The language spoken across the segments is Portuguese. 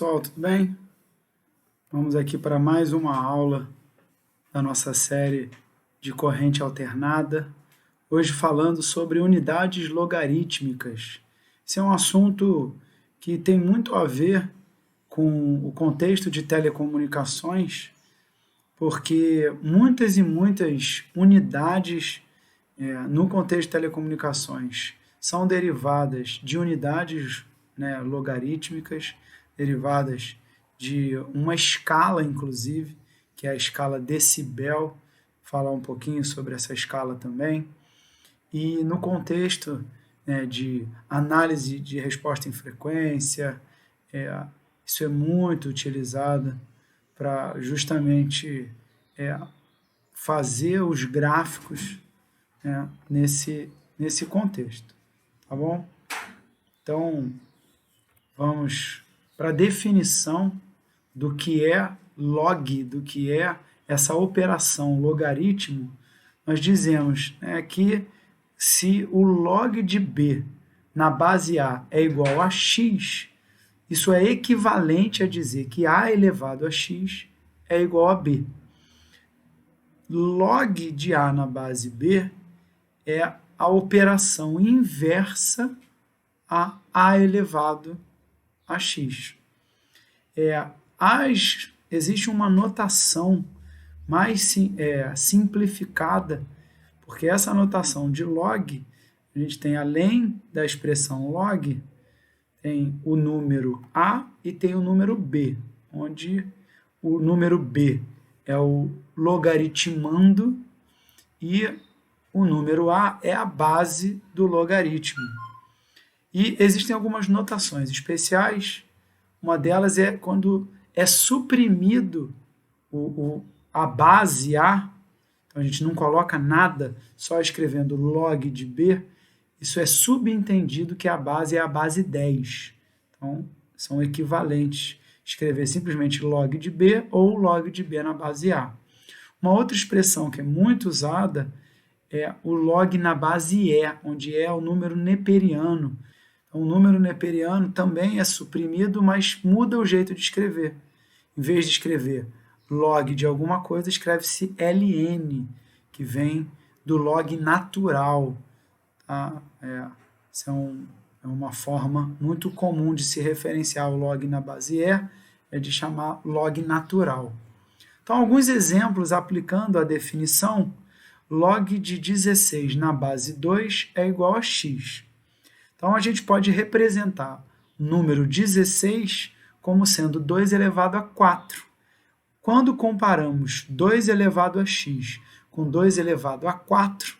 pessoal, tudo bem? Vamos aqui para mais uma aula da nossa série de corrente alternada. Hoje falando sobre unidades logarítmicas. Esse é um assunto que tem muito a ver com o contexto de telecomunicações, porque muitas e muitas unidades no contexto de telecomunicações são derivadas de unidades logarítmicas, derivadas de uma escala, inclusive, que é a escala decibel, falar um pouquinho sobre essa escala também. E no contexto de análise de resposta em frequência, isso é muito utilizado para justamente fazer os gráficos nesse contexto, tá bom? Então, vamos para a definição do que é log, do que é essa operação logaritmo. Nós dizemos que se o log de b na base a é igual a x, isso é equivalente a dizer que a elevado a x é igual a b. Log de a na base b é a operação inversa a elevado a x. Existe uma notação mais simplificada, porque essa notação de log, a gente tem, além da expressão log, tem o número a e tem o número b, onde o número b é o logaritmando e o número a é a base do logaritmo. E existem algumas notações especiais. Uma delas é quando é suprimido a base a, então a gente não coloca nada, só escrevendo log de b, isso é subentendido que a base é a base 10. Então, são equivalentes. Escrever simplesmente log de b ou log de b na base a. Uma outra expressão que é muito usada é o log na base e, onde é o número neperiano. Então, o número neperiano também é suprimido, mas muda o jeito de escrever. Em vez de escrever log de alguma coisa, escreve-se ln, que vem do log natural. Tá? Essa é uma forma muito comum de se referenciar o log na base e, é de chamar log natural. Então, alguns exemplos aplicando a definição: log de 16 na base 2 é igual a x. Então, a gente pode representar o número 16 como sendo 2 elevado a 4. Quando comparamos 2 elevado a x com 2 elevado a 4,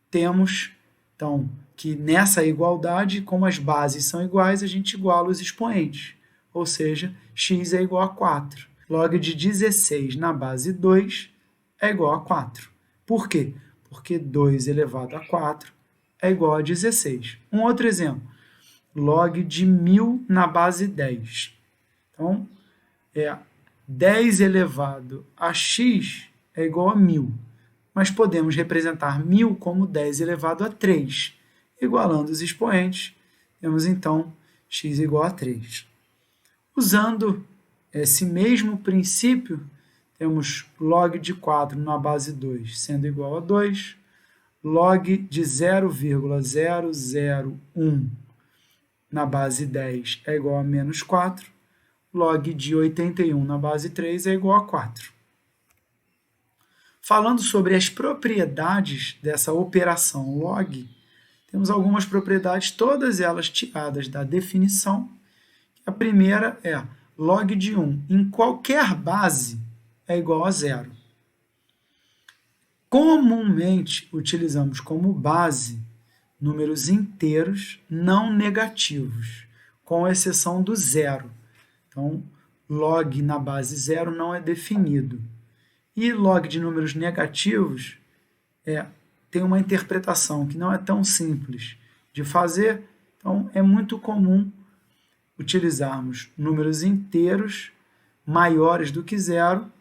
temos, então, que nessa igualdade, como as bases são iguais, a gente iguala os expoentes, ou seja, x é igual a 4. Log de 16 na base 2 é igual a 4. Por quê? Porque 2 elevado a 4 é igual a 16. Um outro exemplo, log de 1000 na base 10. Então, 10 elevado a x é igual a 1000. Mas podemos representar 1000 como 10 elevado a 3. Igualando os expoentes, temos então x igual a 3. Usando esse mesmo princípio, temos log de 4 na base 2 sendo igual a 2, log de 0,001 na base 10 é igual a menos 4, log de 81 na base 3 é igual a 4. Falando sobre as propriedades dessa operação log, temos algumas propriedades, todas elas tiradas da definição. A primeira é log de 1 em qualquer base é igual a 0. Comumente utilizamos como base números inteiros não negativos, com exceção do zero. Então, log na base 0 não é definido. E log de números negativos tem uma interpretação que não é tão simples de fazer, então é muito comum utilizarmos números inteiros maiores do que zero,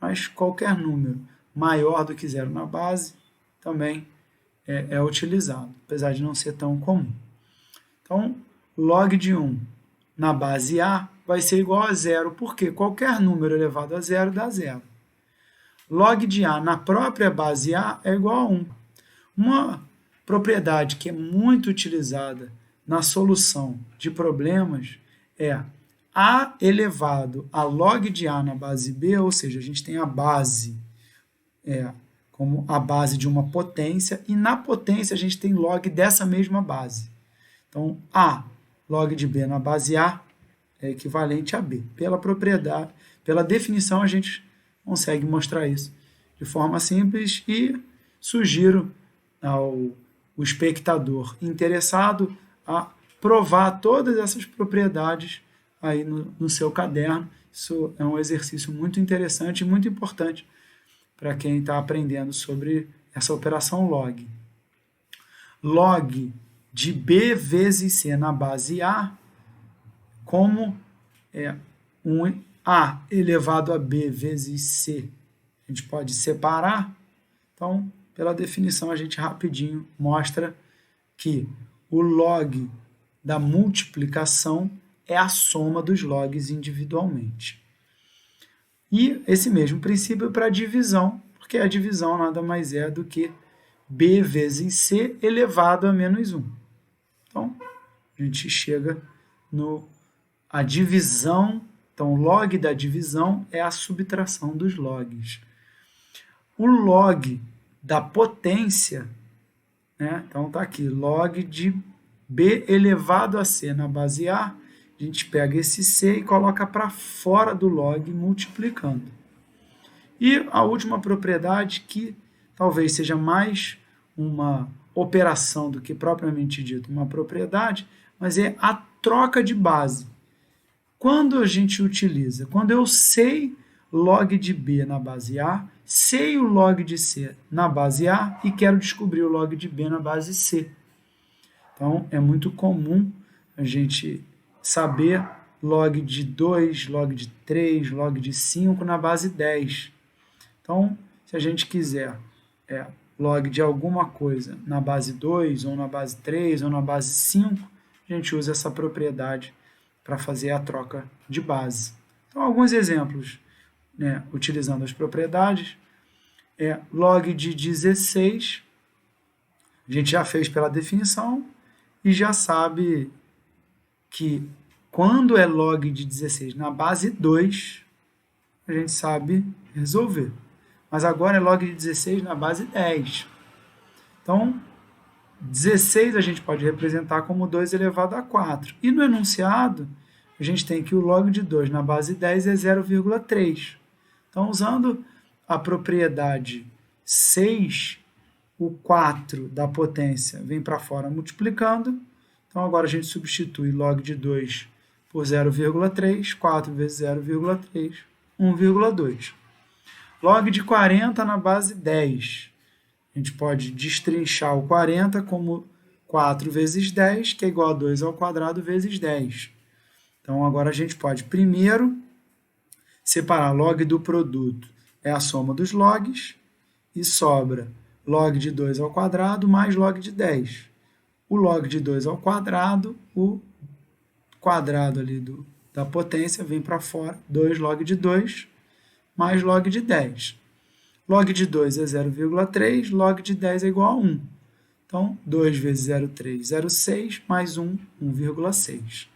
mas qualquer número maior do que zero na base também é utilizado, apesar de não ser tão comum. Então, log de 1 na base A vai ser igual a zero, porque qualquer número elevado a zero dá zero. Log de A na própria base A é igual a 1. Uma propriedade que é muito utilizada na solução de problemas é A elevado a log de A na base B, ou seja, a gente tem a base como a base de uma potência, e na potência a gente tem log dessa mesma base. Então, A log de B na base A é equivalente a B. Pela propriedade, pela definição, a gente consegue mostrar isso de forma simples e sugiro ao espectador interessado a provar todas essas propriedades aí no seu caderno. Isso é um exercício muito interessante e muito importante para quem está aprendendo sobre essa operação log. Log de B vezes C na base A, como um A elevado a B vezes C, a gente pode separar. Então, pela definição, a gente rapidinho mostra que o log da multiplicação é a soma dos logs individualmente. E esse mesmo princípio para a divisão, porque a divisão nada mais é do que B vezes C elevado a menos 1. Então, a gente chega a divisão. Então, log da divisão é a subtração dos logs. O log da potência, né? Então, está aqui, log de B elevado a C na base A, a gente pega esse C e coloca para fora do log, multiplicando. E a última propriedade, que talvez seja mais uma operação do que propriamente dito uma propriedade, mas é a troca de base. Quando a gente utiliza? Quando eu sei log de B na base A, sei o log de C na base A e quero descobrir o log de B na base C. Então, é muito comum a gente saber log de 2, log de 3, log de 5 na base 10. Então, se a gente quiser log de alguma coisa na base 2, ou na base 3, ou na base 5, a gente usa essa propriedade para fazer a troca de base. Então, alguns exemplos, né, utilizando as propriedades. Log de 16, a gente já fez pela definição e já sabe que quando é log de 16 na base 2, a gente sabe resolver. Mas agora é log de 16 na base 10. Então, 16 a gente pode representar como 2 elevado a 4. E no enunciado, a gente tem que o log de 2 na base 10 é 0,3. Então, usando a propriedade 6, o 4 da potência vem para fora multiplicando. Então, agora a gente substitui log de 2 por 0,3. 4 vezes 0,3, 1,2. Log de 40 na base 10. A gente pode destrinchar o 40 como 4 vezes 10, que é igual a 2 ao quadrado vezes 10. Então, agora a gente pode primeiro separar log do produto, é a soma dos logs, e sobra log de 2 ao quadrado mais log de 10. O log de 2 ao quadrado, o quadrado ali da potência vem para fora, 2 log de 2 mais log de 10. Log de 2 é 0,3, log de 10 é igual a 1. Então, 2 vezes 0,3, 0,6, mais 1, 1,6.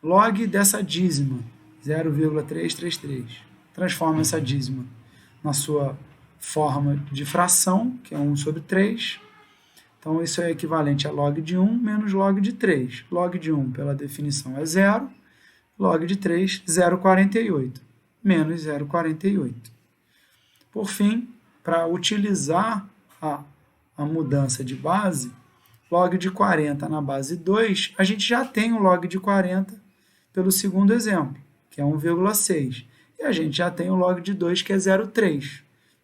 Log dessa dízima, 0,333. Transforma essa dízima na sua forma de fração, que é 1 sobre 3. Então, isso é equivalente a log de 1 menos log de 3. Log de 1, pela definição, é 0. Log de 3, 0,48. Menos 0,48. Por fim, para utilizar a mudança de base, log de 40 na base 2, a gente já tem o log de 40 pelo segundo exemplo, que é 1,6. E a gente já tem o log de 2, que é 0,3.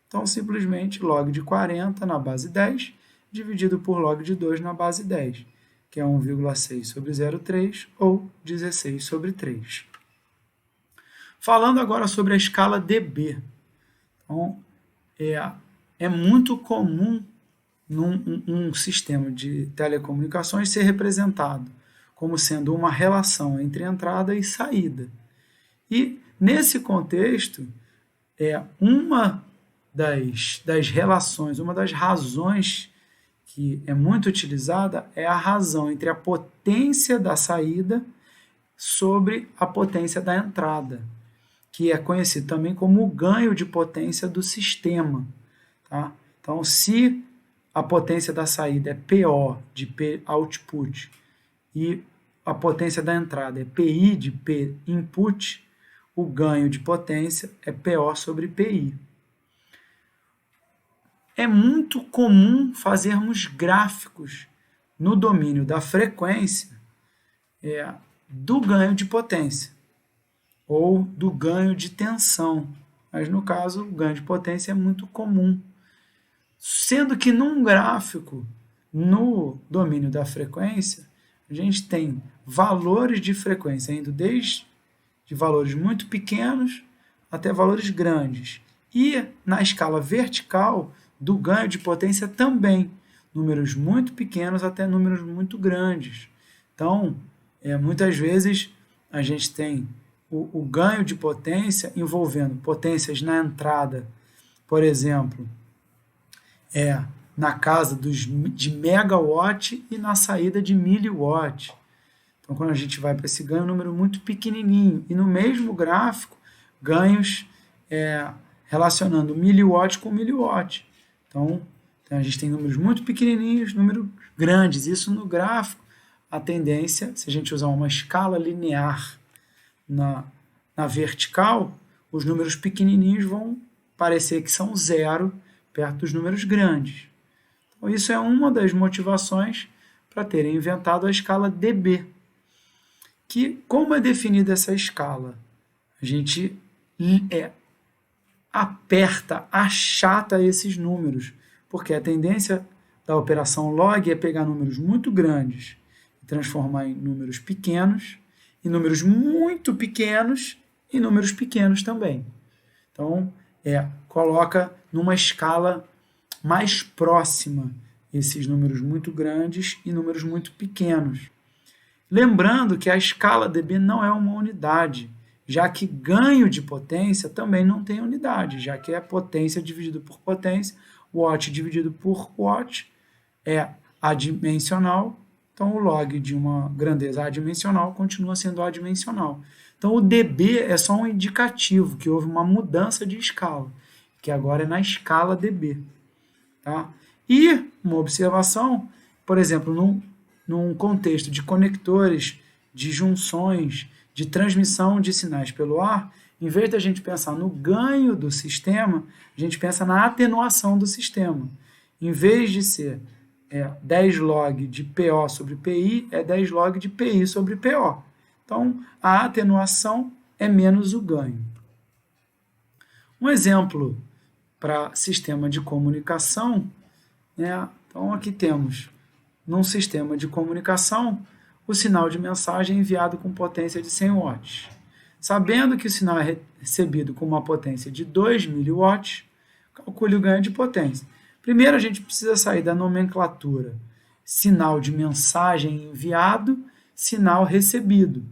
Então, simplesmente, log de 40 na base 10, dividido por log de 2 na base 10, que é 1,6 sobre 0,3, ou 16 sobre 3. Falando agora sobre a escala dB. Então, é muito comum num sistema de telecomunicações ser representado como sendo uma relação entre entrada e saída. E, nesse contexto, uma das relações, uma das razões que é muito utilizada é a razão entre a potência da saída sobre a potência da entrada, que é conhecido também como o ganho de potência do sistema. Tá? Então, se a potência da saída é PO de P output e a potência da entrada é PI de P input, o ganho de potência é PO sobre PI. É muito comum fazermos gráficos no domínio da frequência do ganho de potência ou do ganho de tensão, mas no caso o ganho de potência é muito comum, sendo que num gráfico no domínio da frequência a gente tem valores de frequência indo desde de valores muito pequenos até valores grandes. E na escala vertical do ganho de potência também, números muito pequenos até números muito grandes. Então, muitas vezes a gente tem o ganho de potência envolvendo potências na entrada, por exemplo, na casa de megawatt e na saída de miliwatt. Então, quando a gente vai para esse ganho, um número muito pequenininho. E no mesmo gráfico, ganhos relacionando miliwatt com miliwatt. Então, a gente tem números muito pequenininhos, números grandes. Isso no gráfico, a tendência, se a gente usar uma escala linear na vertical, os números pequenininhos vão parecer que são zero perto dos números grandes. Então, isso é uma das motivações para terem inventado a escala dB. Que, como é definida essa escala? A gente aperta, achata esses números, porque a tendência da operação log é pegar números muito grandes e transformar em números pequenos, e números muito pequenos e números pequenos também. Então, coloca numa escala mais próxima esses números muito grandes e números muito pequenos. Lembrando que a escala dB não é uma unidade, já que ganho de potência também não tem unidade, já que é potência dividido por potência, watt dividido por watt é adimensional, então o log de uma grandeza adimensional continua sendo adimensional. Então o dB é só um indicativo que houve uma mudança de escala, que agora é na escala dB. Tá? E uma observação, por exemplo, num contexto de conectores, de junções, de transmissão de sinais pelo ar, em vez da gente pensar no ganho do sistema, a gente pensa na atenuação do sistema. Em vez de ser 10 log de PO sobre PI, é 10 log de PI sobre PO. Então, a atenuação é menos o ganho. Um exemplo para sistema de comunicação, então aqui temos, num sistema de comunicação, o sinal de mensagem é enviado com potência de 100 watts. Sabendo que o sinal é recebido com uma potência de 2 miliwatts, calcule o ganho de potência. Primeiro, a gente precisa sair da nomenclatura sinal de mensagem enviado, sinal recebido.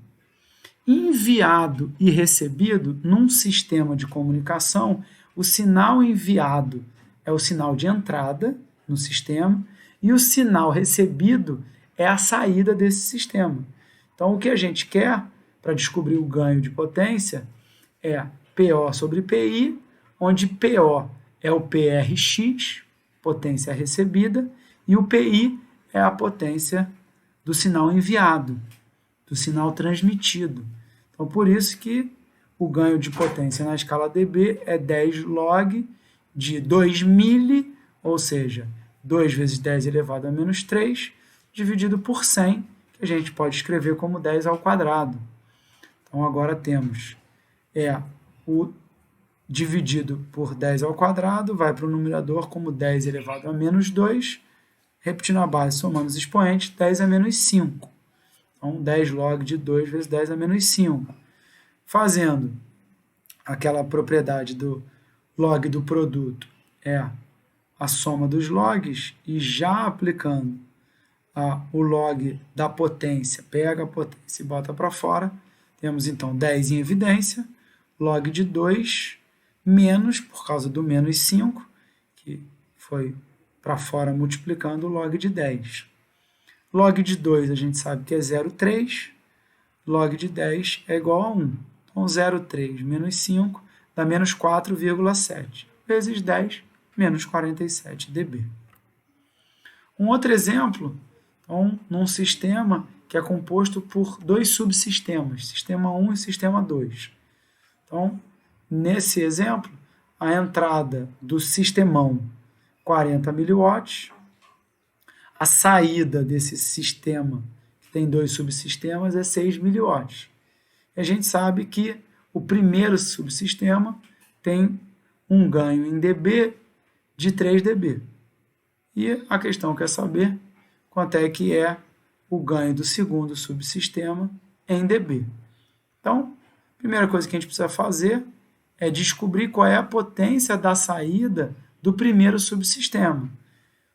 Enviado e recebido, num sistema de comunicação, o sinal enviado é o sinal de entrada no sistema e o sinal recebido é a saída desse sistema. Então, o que a gente quer para descobrir o ganho de potência é PO sobre PI, onde PO é o PRX, potência recebida, e o PI é a potência do sinal enviado, do sinal transmitido. Então, por isso que o ganho de potência na escala dB é 10 log de 2 mili, ou seja, 2 vezes 10 elevado a menos 3, dividido por 100, que a gente pode escrever como 10 ao quadrado. Então, agora temos o dividido por 10 ao quadrado, vai para o numerador como 10 elevado a menos 2, repetindo a base, somando os expoentes, 10 a menos 5. Então, 10 log de 2 vezes 10 a menos 5. Fazendo aquela propriedade do log do produto, a soma dos logs, e já aplicando o log da potência, pega a potência e bota para fora. Temos, então, 10 em evidência, log de 2, menos, por causa do menos 5, que foi para fora multiplicando o log de 10. Log de 2 a gente sabe que é 0,3, log de 10 é igual a 1. Então, 0,3 menos 5 dá menos 4,7, vezes 10, menos 47 dB. Um outro exemplo, então, num sistema que é composto por dois subsistemas, sistema 1 e sistema 2. Então, nesse exemplo, a entrada do sistemão, 40 mW, a saída desse sistema, que tem dois subsistemas, é 6 mW. E a gente sabe que o primeiro subsistema tem um ganho em dB de 3 dB. E a questão quer saber quanto é que é o ganho do segundo subsistema em dB. Então, a primeira coisa que a gente precisa fazer é descobrir qual é a potência da saída do primeiro subsistema,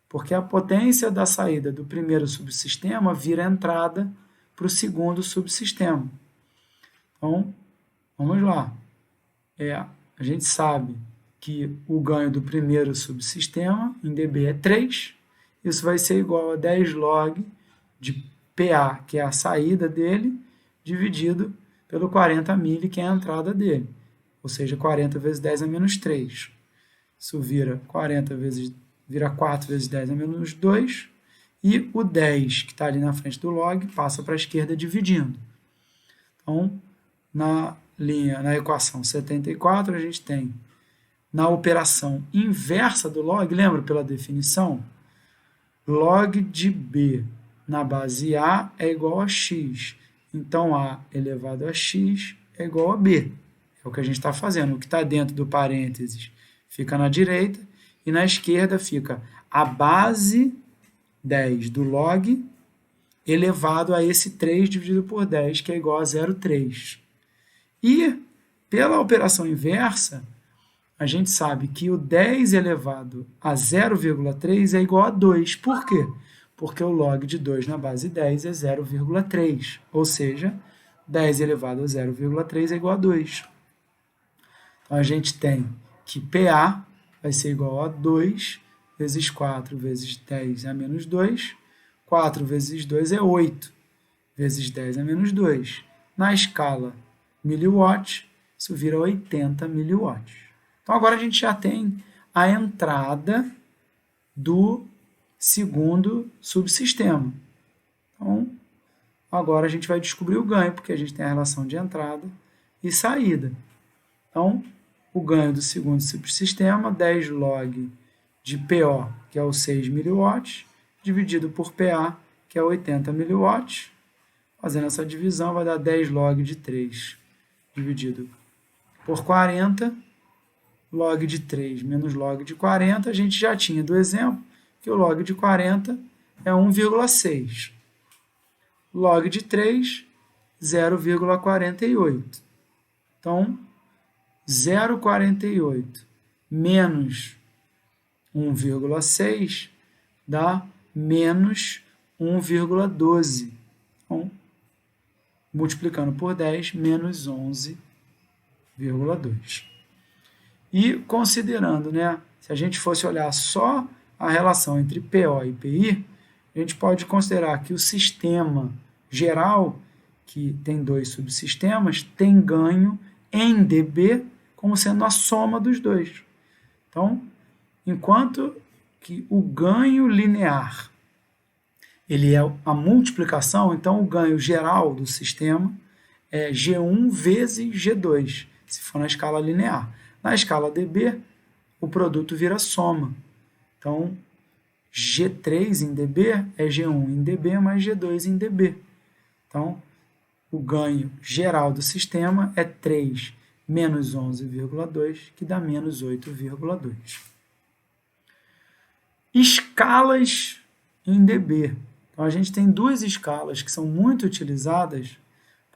porque a potência da saída do primeiro subsistema vira entrada para o segundo subsistema. Então, vamos lá. A gente sabe que o ganho do primeiro subsistema em dB é 3, isso vai ser igual a 10 log de PA, que é a saída dele, dividido pelo 40 mili, que é a entrada dele, ou seja, 40 vezes 10 a menos 3. Isso vira 4 vezes 10 a menos 2, e o 10, que está ali na frente do log, passa para a esquerda dividindo. Então, na equação 74, a gente tem, na operação inversa do log, lembra pela definição? Log de B na base A é igual a x. Então, A elevado a x é igual a B. É o que a gente está fazendo. O que está dentro do parênteses fica na direita e na esquerda fica a base 10 do log elevado a esse 3 dividido por 10, que é igual a 0,3. E, pela operação inversa, a gente sabe que o 10 elevado a 0,3 é igual a 2. Por quê? Porque o log de 2 na base 10 é 0,3, ou seja, 10 elevado a 0,3 é igual a 2. Então, a gente tem que PA vai ser igual a 2 vezes 4 vezes 10 a menos 2. 4 vezes 2 é 8, vezes 10 a menos 2. Na escala miliwatt, isso vira 80 miliwatts. Então, agora a gente já tem a entrada do segundo subsistema. Então, agora a gente vai descobrir o ganho, porque a gente tem a relação de entrada e saída. Então, o ganho do segundo subsistema, 10 log de PO, que é o 6 miliwatts, dividido por PA, que é 80 miliwatts. Fazendo essa divisão, vai dar 10 log de 3 dividido por 40, log de 3 menos log de 40, a gente já tinha do exemplo que o log de 40 é 1,6. Log de 3, 0,48. Então, 0,48 menos 1,6 dá menos 1,12. Então, multiplicando por 10, menos 11,2. E considerando, se a gente fosse olhar só a relação entre PO e PI, a gente pode considerar que o sistema geral, que tem dois subsistemas, tem ganho em dB como sendo a soma dos dois. Então, enquanto que o ganho linear ele é a multiplicação, então o ganho geral do sistema é G1 vezes G2, se for na escala linear. Na escala dB, o produto vira soma. Então, G3 em dB é G1 em dB mais G2 em dB. Então, o ganho geral do sistema é 3 menos 11,2, que dá menos 8,2. Escalas em dB. Então, a gente tem duas escalas que são muito utilizadas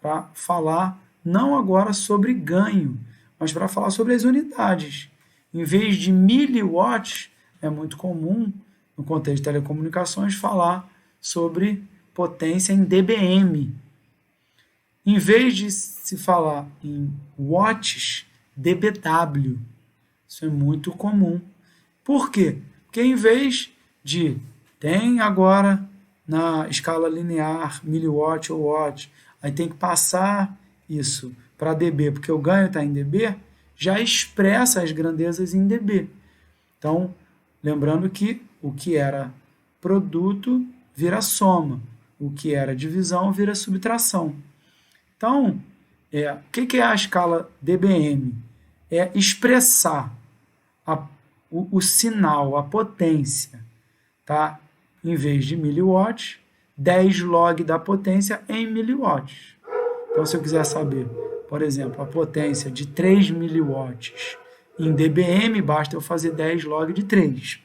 para falar não agora sobre ganho, mas para falar sobre as unidades. Em vez de miliwatts, é muito comum, no contexto de telecomunicações, falar sobre potência em dBm. Em vez de se falar em watts, dBW. Isso é muito comum. Por quê? Porque em vez de tem agora na escala linear miliwatt ou watt, aí tem que passar isso para dB, porque o ganho está em dB, já expressa as grandezas em dB. Então, lembrando que o que era produto vira soma, o que era divisão vira subtração. Então, o que é a escala dBm? É expressar o sinal, a potência, tá? Em vez de miliwatts, 10 log da potência em miliwatts. Então, se eu quiser saber, por exemplo, a potência de 3 miliwatts em dBm, basta eu fazer 10 log de 3.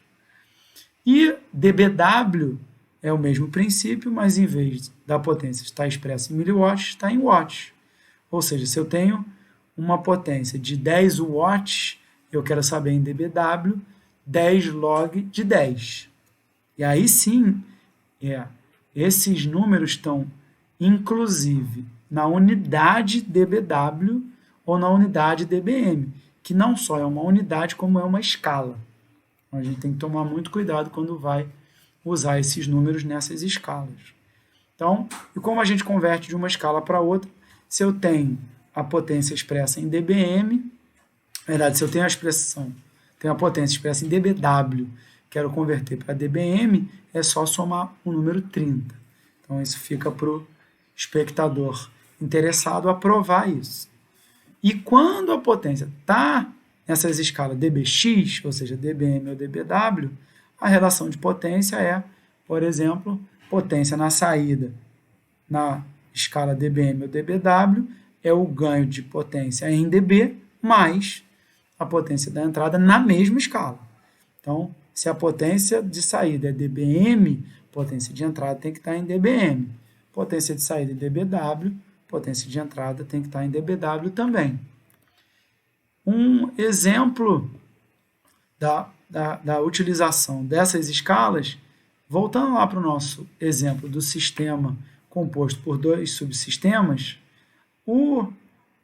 E dBW é o mesmo princípio, mas em vez da potência estar expressa em miliwatts, está em watts. Ou seja, se eu tenho uma potência de 10 watts, eu quero saber em dBW 10 log de 10. E aí sim, esses números estão inclusive na unidade dBW ou na unidade dBm, que não só é uma unidade, como é uma escala. A gente tem que tomar muito cuidado quando vai usar esses números nessas escalas. Então, e como a gente converte de uma escala para outra, se eu tenho a potência expressa em dBm, na verdade, se eu tenho a potência expressa em dBW, quero converter para dBm, é só somar o número 30. Então, isso fica para o espectador interessado aprovar isso. E quando a potência está nessas escalas dBx, ou seja, dBm ou dBW, a relação de potência é, por exemplo, potência na saída na escala dBm ou dBW é o ganho de potência em dB mais a potência da entrada na mesma escala. Então, se a potência de saída é dBm, potência de entrada tem que estar em dBm. Potência de saída em dBW, potência de entrada tem que estar em dBW também. Um exemplo da utilização dessas escalas, voltando lá para o nosso exemplo do sistema composto por dois subsistemas,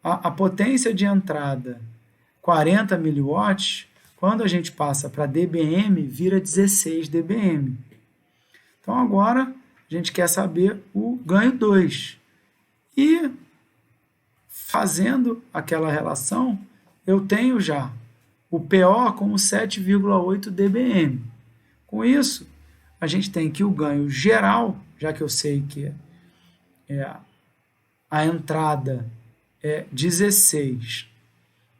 a potência de entrada 40 miliwatts, quando a gente passa para dBm, vira 16 dBm. Então, agora, a gente quer saber o ganho 2. E, fazendo aquela relação, eu tenho já o PO como 7,8 dBm. Com isso, a gente tem que o ganho geral, já que eu sei que a entrada é 16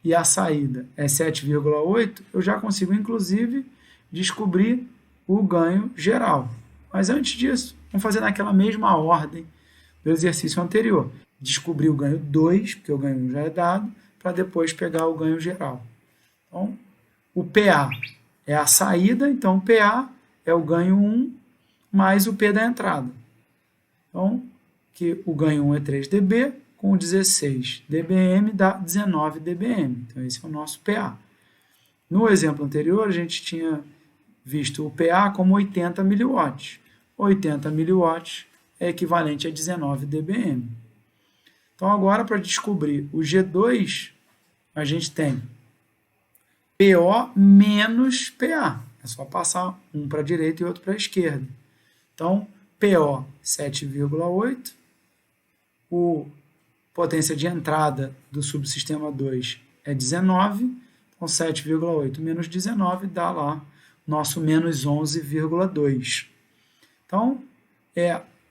e a saída é 7,8, eu já consigo, inclusive, descobrir o ganho geral. Mas antes disso, vamos fazer naquela mesma ordem do exercício anterior. Descobrir o ganho 2, porque o ganho 1 já é dado, para depois pegar o ganho geral. Então, o PA é a saída, então o PA é o ganho 1 mais o P da entrada. Então, que o ganho 1 é 3 dB, com 16 dBm dá 19 dBm. Então, esse é o nosso PA. No exemplo anterior, a gente tinha visto o PA como 80 miliwatts. 80 miliwatts é equivalente a 19 dBm. Então, agora, para descobrir o G2, a gente tem PO menos PA. É só passar um para a direita e outro para a esquerda. Então, PO 7,8. O potência de entrada do subsistema 2 é 19. Então, 7,8 menos 19 dá lá nosso menos 11,2. Então,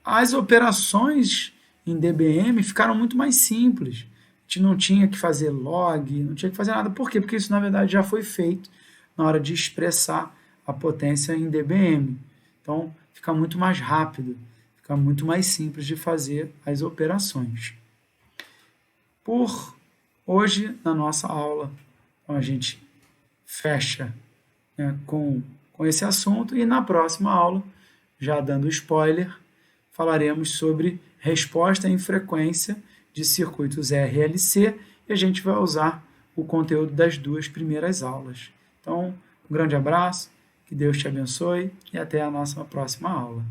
as operações em dBm ficaram muito mais simples. A gente não tinha que fazer log, não tinha que fazer nada. Por quê? Porque isso, na verdade, já foi feito na hora de expressar a potência em dBm. Então, fica muito mais rápido, fica muito mais simples de fazer as operações. Por hoje, na nossa aula, a gente fecha com esse assunto e na próxima aula, já dando spoiler, falaremos sobre resposta em frequência de circuitos RLC e a gente vai usar o conteúdo das duas primeiras aulas. Então, um grande abraço, que Deus te abençoe e até a nossa próxima aula.